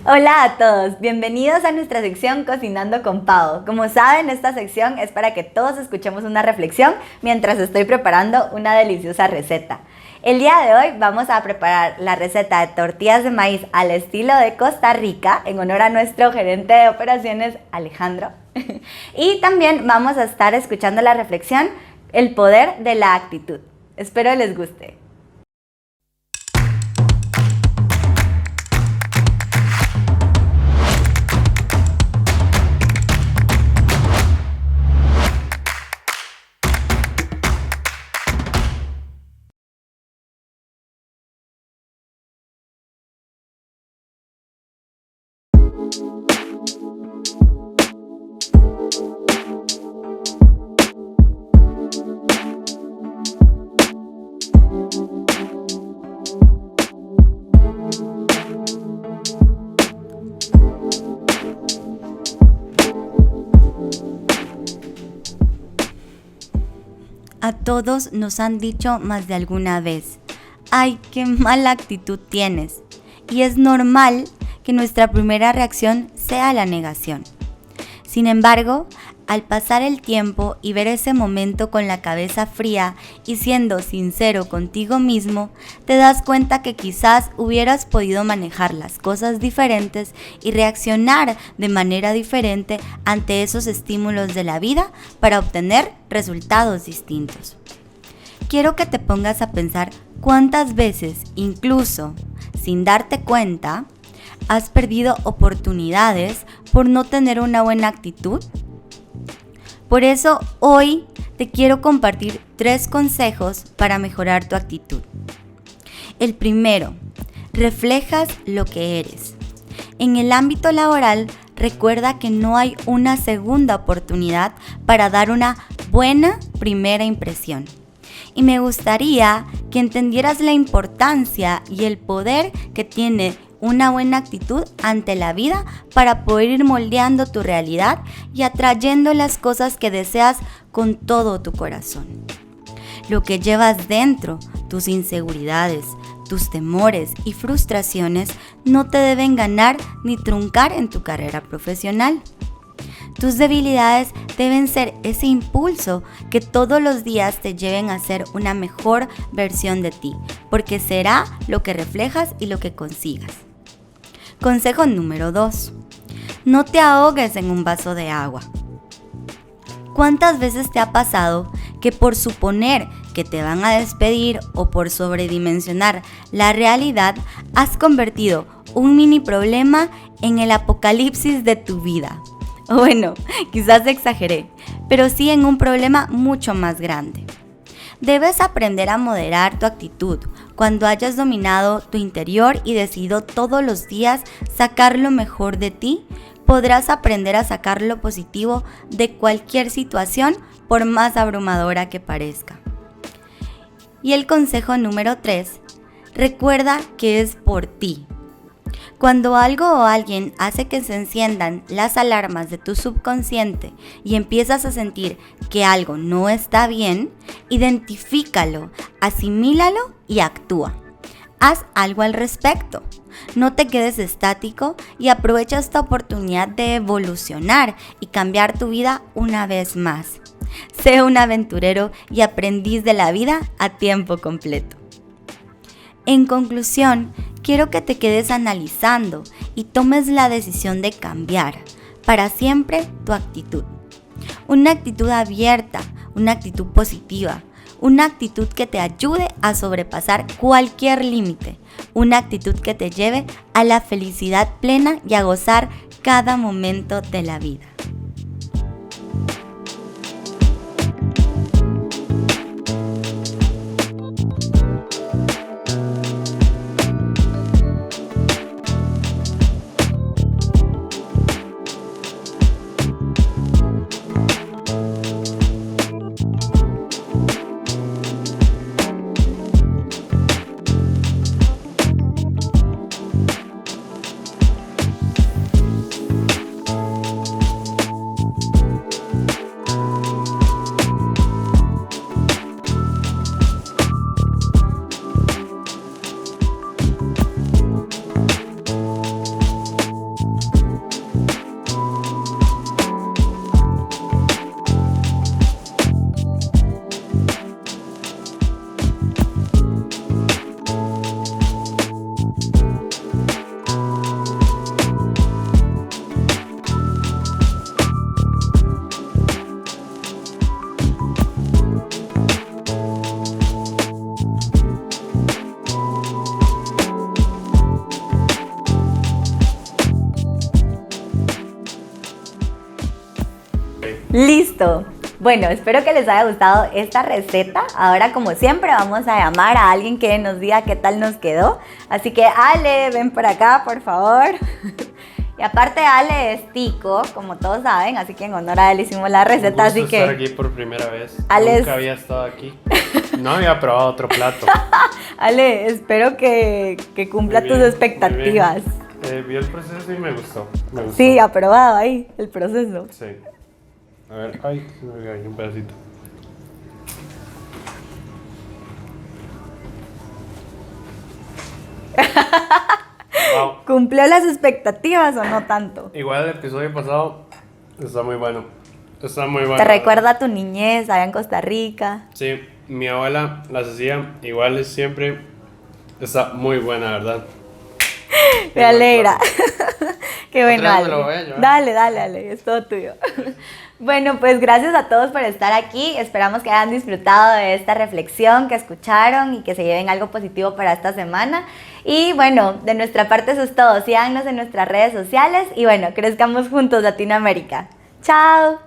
Hola a todos, bienvenidos a nuestra sección Cocinando con Pau. Como saben, esta sección es para que todos escuchemos una reflexión mientras estoy preparando una deliciosa receta. El día de hoy vamos a preparar la receta de tortillas de maíz al estilo de Costa Rica, en honor a nuestro gerente de operaciones, Alejandro. Y también vamos a estar escuchando la reflexión, el poder de la actitud. Espero les guste. A todos nos han dicho más de alguna vez, ¡ay, qué mala actitud tienes! Y es normal que nuestra primera reacción sea la negación. Sin embargo, al pasar el tiempo y ver ese momento con la cabeza fría y siendo sincero contigo mismo, te das cuenta que quizás hubieras podido manejar las cosas diferentes y reaccionar de manera diferente ante esos estímulos de la vida para obtener resultados distintos. Quiero que te pongas a pensar cuántas veces, incluso sin darte cuenta, has perdido oportunidades por no tener una buena actitud. Por eso hoy te quiero compartir 3 consejos para mejorar tu actitud. El primero, reflejas lo que eres. En el ámbito laboral, recuerda que no hay una segunda oportunidad para dar una buena primera impresión. Y me gustaría que entendieras la importancia y el poder que tiene una buena actitud ante la vida para poder ir moldeando tu realidad y atrayendo las cosas que deseas con todo tu corazón. Lo que llevas dentro, tus inseguridades, tus temores y frustraciones no te deben ganar ni truncar en tu carrera profesional. Tus debilidades deben ser ese impulso que todos los días te lleven a ser una mejor versión de ti, porque será lo que reflejas y lo que consigas. Consejo número 2. No te ahogues en un vaso de agua. ¿Cuántas veces te ha pasado que por suponer que te van a despedir o por sobredimensionar la realidad, has convertido un mini problema en el apocalipsis de tu vida? Bueno, quizás exageré, pero sí en un problema mucho más grande. Debes aprender a moderar tu actitud cuando hayas dominado tu interior y decidido todos los días sacar lo mejor de ti. Podrás aprender a sacar lo positivo de cualquier situación, por más abrumadora que parezca. Y el consejo número 3, recuerda que es por ti. Cuando algo o alguien hace que se enciendan las alarmas de tu subconsciente y empiezas a sentir que algo no está bien, identifícalo, asimílalo y actúa. Haz algo al respecto. No te quedes estático y aprovecha esta oportunidad de evolucionar y cambiar tu vida una vez más. Sé un aventurero y aprendiz de la vida a tiempo completo. En conclusión, quiero que te quedes analizando y tomes la decisión de cambiar para siempre tu actitud. Una actitud abierta, una actitud positiva, una actitud que te ayude a sobrepasar cualquier límite, una actitud que te lleve a la felicidad plena y a gozar cada momento de la vida. Listo. Bueno, espero que les haya gustado esta receta. Ahora, como siempre, vamos a llamar a alguien que nos diga qué tal nos quedó. Así que, Ale, ven por acá, por favor. Y aparte, Ale es tico, como todos saben, así que en honor a él hicimos la receta. Un así gusto que estar aquí por primera vez. Ale Nunca había estado aquí. No había probado otro plato. Ale, espero que cumpla Muy bien, tus expectativas. muy bien. Vi el proceso y me gustó. Sí, aprobado ahí, el proceso. Sí. A ver, ay, se me cayó un pedacito. Wow. ¿Cumplió las expectativas o no tanto? Igual el episodio pasado está muy bueno. Está muy bueno. ¿Te recuerda a tu niñez allá en Costa Rica? Sí, mi abuela las hacía iguales siempre. Está muy buena, ¿verdad? Me alegra. Qué bueno, Otra vez Ale. me lo voy a llevar. Dale, Ale, es todo tuyo. Bueno, pues gracias a todos por estar aquí. Esperamos que hayan disfrutado de esta reflexión, que escucharon y que se lleven algo positivo para esta semana. Y bueno, de nuestra parte eso es todo. Síganos en nuestras redes sociales y bueno, crezcamos juntos Latinoamérica. Chao.